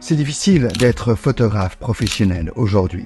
C'est difficile d'être photographe professionnel aujourd'hui.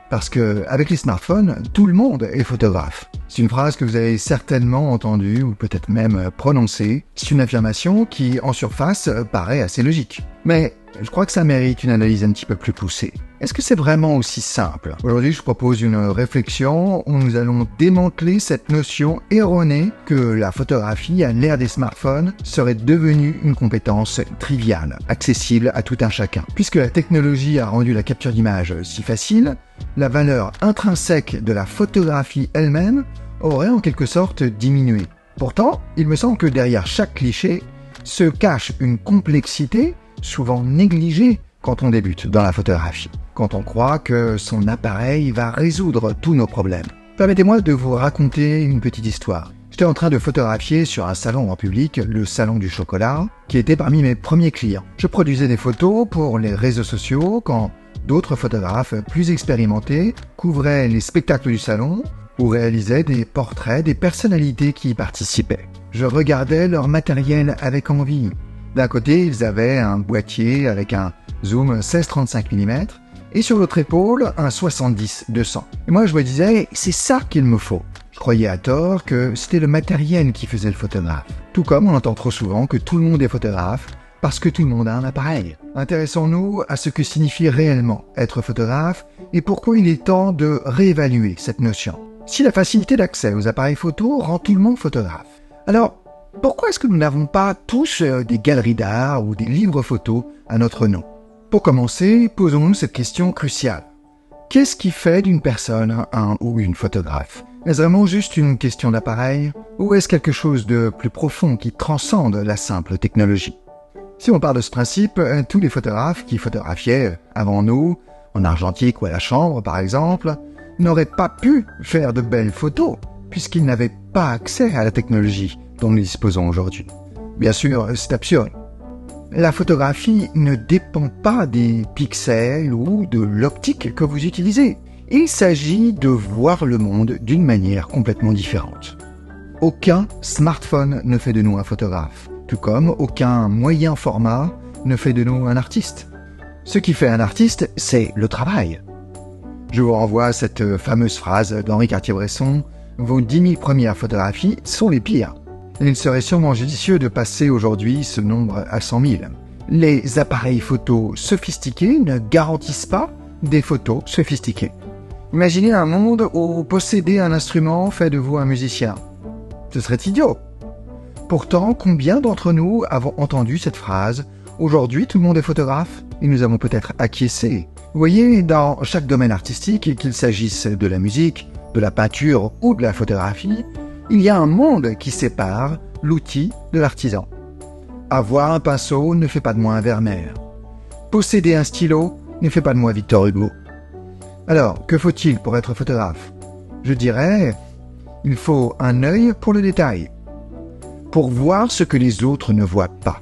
Parce que avec les smartphones, tout le monde est photographe. C'est une phrase que vous avez certainement entendue ou peut-être même prononcée. C'est une affirmation qui, en surface, paraît assez logique. Mais je crois que ça mérite une analyse un petit peu plus poussée. Est-ce que c'est vraiment aussi simple? Aujourd'hui, je propose une réflexion où nous allons démanteler cette notion erronée que la photographie à l'ère des smartphones serait devenue une compétence triviale, accessible à tout un chacun. Puisque la technologie a rendu la capture d'image si facile, la valeur intrinsèque de la photographie elle-même aurait en quelque sorte diminué. Pourtant, il me semble que derrière chaque cliché se cache une complexité souvent négligée quand on débute dans la photographie, quand on croit que son appareil va résoudre tous nos problèmes. Permettez-moi de vous raconter une petite histoire. J'étais en train de photographier sur un salon en public, le Salon du Chocolat, qui était parmi mes premiers clients. Je produisais des photos pour les réseaux sociaux quand d'autres photographes plus expérimentés couvraient les spectacles du salon ou réalisaient des portraits des personnalités qui y participaient. Je regardais leur matériel avec envie. D'un côté, ils avaient un boîtier avec un zoom 16-35 mm et sur l'autre épaule, un 70-200. Et moi, je me disais, c'est ça qu'il me faut. Je croyais à tort que c'était le matériel qui faisait le photographe. Tout comme on entend trop souvent que tout le monde est photographe parce que tout le monde a un appareil. Intéressons-nous à ce que signifie réellement être photographe et pourquoi il est temps de réévaluer cette notion. Si la facilité d'accès aux appareils photo rend tout le monde photographe, alors pourquoi est-ce que nous n'avons pas tous des galeries d'art ou des livres photos à notre nom? Pour commencer, posons-nous cette question cruciale. Qu'est-ce qui fait d'une personne un ou une photographe? Est-ce vraiment juste une question d'appareil? Ou est-ce quelque chose de plus profond qui transcende la simple technologie? Si on part de ce principe, tous les photographes qui photographiaient avant nous, en argentique ou à la chambre par exemple, n'auraient pas pu faire de belles photos, puisqu'ils n'avaient pas accès à la technologie dont nous disposons aujourd'hui. Bien sûr, c'est absurde. La photographie ne dépend pas des pixels ou de l'optique que vous utilisez. Il s'agit de voir le monde d'une manière complètement différente. Aucun smartphone ne fait de nous un photographe, tout comme aucun moyen format ne fait de nous un artiste. Ce qui fait un artiste, c'est le travail. Je vous renvoie à cette fameuse phrase d'Henri Cartier-Bresson, « Vos 10 000 premières photographies sont les pires ». Il serait sûrement judicieux de passer aujourd'hui ce nombre à 100 000. Les appareils photo sophistiqués ne garantissent pas des photos sophistiquées. Imaginez un monde où posséder un instrument fait de vous un musicien. Ce serait idiot. Pourtant, combien d'entre nous avons entendu cette phrase « Aujourd'hui, tout le monde est photographe » et nous avons peut-être acquiescé. Vous voyez, dans chaque domaine artistique, qu'il s'agisse de la musique, de la peinture ou de la photographie, il y a un monde qui sépare l'outil de l'artisan. Avoir un pinceau ne fait pas de moi un Vermeer. Posséder un stylo ne fait pas de moi Victor Hugo. Alors, que faut-il pour être photographe? Je dirais, il faut un œil pour le détail, pour voir ce que les autres ne voient pas.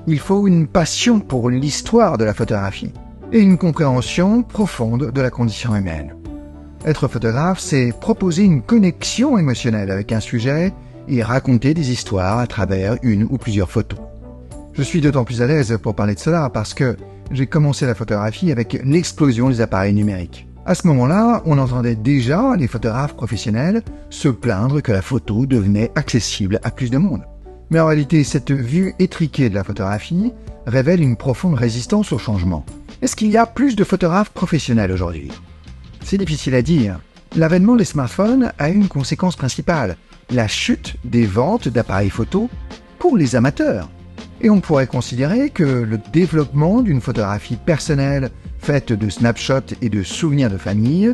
Il faut une passion pour l'histoire de la photographie et une compréhension profonde de la condition humaine. Être photographe, c'est proposer une connexion émotionnelle avec un sujet et raconter des histoires à travers une ou plusieurs photos. Je suis d'autant plus à l'aise pour parler de cela parce que j'ai commencé la photographie avec l'explosion des appareils numériques. À ce moment-là, on entendait déjà les photographes professionnels se plaindre que la photo devenait accessible à plus de monde. Mais en réalité, cette vue étriquée de la photographie révèle une profonde résistance au changement. Est-ce qu'il y a plus de photographes professionnels aujourd'hui? C'est difficile à dire. L'avènement des smartphones a une conséquence principale, la chute des ventes d'appareils photo pour les amateurs. Et on pourrait considérer que le développement d'une photographie personnelle faite de snapshots et de souvenirs de famille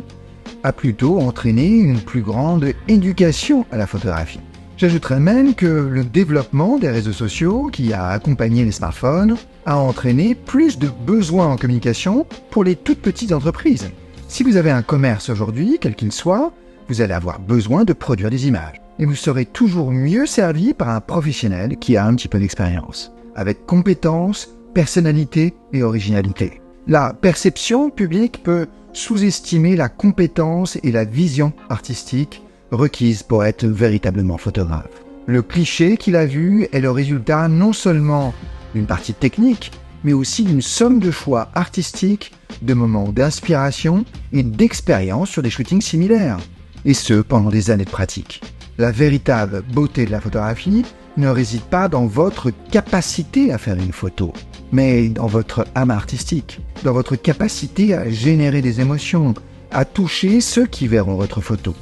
a plutôt entraîné une plus grande éducation à la photographie. J'ajouterais même que le développement des réseaux sociaux qui a accompagné les smartphones a entraîné plus de besoins en communication pour les toutes petites entreprises. Si vous avez un commerce aujourd'hui, quel qu'il soit, vous allez avoir besoin de produire des images. Et vous serez toujours mieux servi par un professionnel qui a un petit peu d'expérience, avec compétence, personnalité et originalité. La perception publique peut sous-estimer la compétence et la vision artistique requises pour être véritablement photographe. Le cliché qu'il a vu est le résultat non seulement d'une partie technique, mais aussi d'une somme de choix artistiques, de moments d'inspiration et d'expérience sur des shootings similaires. Et ce, pendant des années de pratique. La véritable beauté de la photographie ne réside pas dans votre capacité à faire une photo, mais dans votre âme artistique, dans votre capacité à générer des émotions, à toucher ceux qui verront votre photo,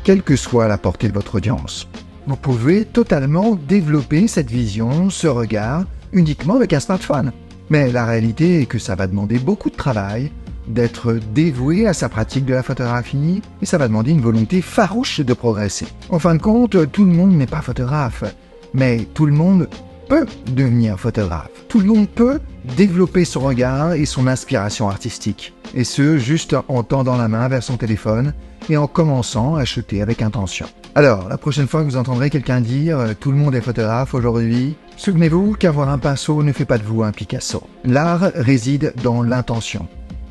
quelle que soit la portée de votre audience. Vous pouvez totalement développer cette vision, ce regard, uniquement avec un smartphone. Mais la réalité est que ça va demander beaucoup de travail, d'être dévoué à sa pratique de la photographie, et ça va demander une volonté farouche de progresser. En fin de compte, tout le monde n'est pas photographe, mais tout le monde peut devenir photographe. Tout le monde peut développer son regard et son inspiration artistique. Et ce, juste en tendant la main vers son téléphone et en commençant à shooter avec intention. Alors, la prochaine fois que vous entendrez quelqu'un dire « tout le monde est photographe aujourd'hui », souvenez-vous qu'avoir un pinceau ne fait pas de vous un Picasso. L'art réside dans l'intention.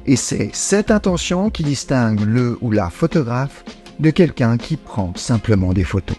Et c'est cette intention qui distingue le ou la photographe de quelqu'un qui prend simplement des photos.